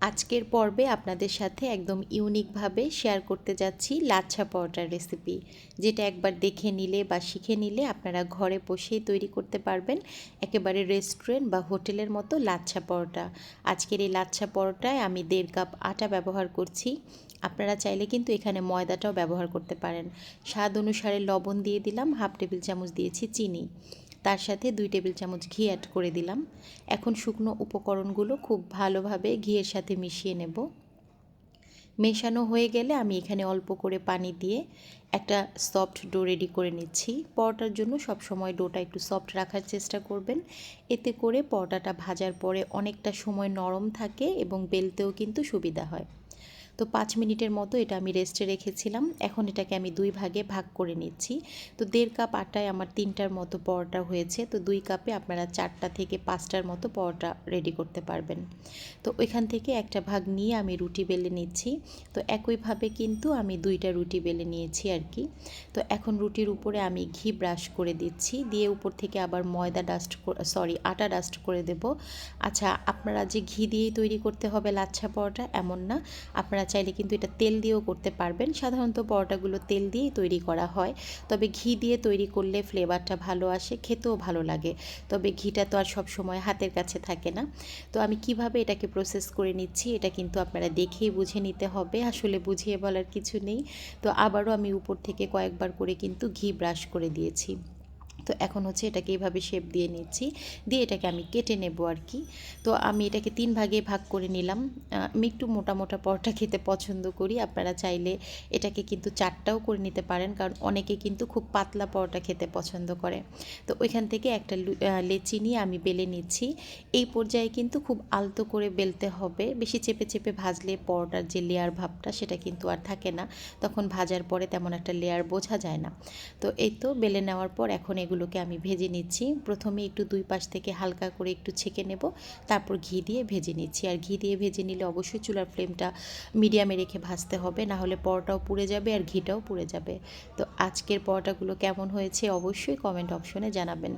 আজকের পর্বে আপনাদের সাথে একদম ইউনিকভাবে শেয়ার করতে যাচ্ছি লাচ্ছা পরোটার রেসিপি, যেটা একবার দেখে নিলে বা শিখে নিলে আপনারা ঘরে বসেই তৈরি করতে পারবেন একেবারে রেস্টুরেন্ট বা হোটেলের মতো লাচ্ছা পরোটা। আজকের এই লাচ্ছা পরোটায় আমি 1.5 কাপ আটা ব্যবহার করছি। আপনারা চাইলে কিন্তু এখানে ময়দাটাও ব্যবহার করতে পারেন। স্বাদ অনুসারে লবণ দিয়ে দিলাম, হাফ টেবিল চামচ দিয়েছি চিনি, তার সাথে 2 টেবিল চামচ ঘি অ্যাড করে দিলাম। এখন শুকনো উপকরণগুলো খুব ভালোভাবে ঘিয়ের সাথে মিশিয়ে নেব। মেশানো হয়ে গেলে আমি এখানে অল্প করে পানি দিয়ে একটা সফট ডো রেডি করে নিচ্ছি। পরোটার জন্য সবসময় ডোটা একটু সফট রাখার চেষ্টা করবেন, এতে করে পরোটাটা ভাজার পরে অনেকটা সময় নরম থাকে এবং বেলতেও কিন্তু সুবিধা হয়। তো 5 মিনিটের মতো এটা আমি রেস্টে রেখেছিলাম। এখন এটাকে আমি 2 ভাগে ভাগ করে নিচ্ছি। তো 1.5 কাপ আটায় আমার 3টার মতো পরোটা হয়েছে। তো 2 কাপে আপনারা 4টা থেকে 5টার মতো পরোটা রেডি করতে পারবেন। তো ওইখান থেকে একটা ভাগ নিয়ে আমি রুটি বেলে নিচ্ছি। তো একইভাবে কিন্তু আমি 2টা রুটি বেলে নিয়েছি আর কি। তো এখন রুটির উপরে আমি ঘি ব্রাশ করে দিচ্ছি, দিয়ে উপর থেকে আবার আটা ডাস্ট করে দেব। আচ্ছা, আপনারা যে ঘি দিয়েই তৈরি করতে হবে লাচ্ছা পরোটা এমন না, আপনারা চাইলে কিন্তু এটা তেল দিয়েও করতে পারবেন। সাধারণত পরোটাগুলো তেল দিয়েই তৈরি করা হয়, তবে ঘি দিয়ে তৈরি করলে ফ্লেভারটা ভালো আসে, খেতেও ভালো লাগে। তবে ঘিটা তো আর সব সময় হাতের কাছে থাকে না। তো আমি কিভাবে এটাকে প্রসেস করে নিচ্ছি এটা কিন্তু আপনারা দেখেই বুঝে নিতে হবে, আসলে বুঝিয়ে বলার কিছু নেই। তো আবারও আমি উপর থেকে কয়েকবার করে কিন্তু ঘি ব্রাশ করে দিয়েছি। তো এখন হচ্ছে এটাকে এইভাবে শেপ দিয়ে নিচ্ছি, দিয়ে এটাকে আমি কেটে নেব আর কি। তো আমি এটাকে 3 ভাগে ভাগ করে নিলাম। আমি একটু মোটা মোটা পরোটা খেতে পছন্দ করি, আপনারা চাইলে এটাকে কিন্তু 4টাও করে নিতে পারেন, কারণ অনেকে কিন্তু খুব পাতলা পরোটা খেতে পছন্দ করে। তো ওইখান থেকে একটা লেচি নিয়ে আমি বেলে নিচ্ছি। এই পর্যায়ে কিন্তু খুব আলতো করে বেলতে হবে, বেশি চেপে চেপে ভাজলে পরোটার যে লেয়ার ভাবটা সেটা কিন্তু আর থাকে না, তখন ভাজার পরে তেমন একটা লেয়ার বোঝা যায় না। তো এই তো বেলে নেওয়ার পর এখন এগুলোকে আমি ভেজে নিচ্ছি। প্রথমে একটু 2 পাশ থেকে হালকা করে একটু ছেঁকে নেব, তারপর ঘি দিয়ে ভেজে নিচ্ছি। আর ঘি দিয়ে ভেজে নিলে অবশ্যই চুলার ফ্লেমটা মিডিয়ামে রেখে ভাজতে হবে, না হলে পরোটাও পুড়ে যাবে আর ঘিটাও পুড়ে যাবে। তো আজকের পরোটাগুলো কেমন হয়েছে অবশ্যই কমেন্ট অপশনে জানাবেন।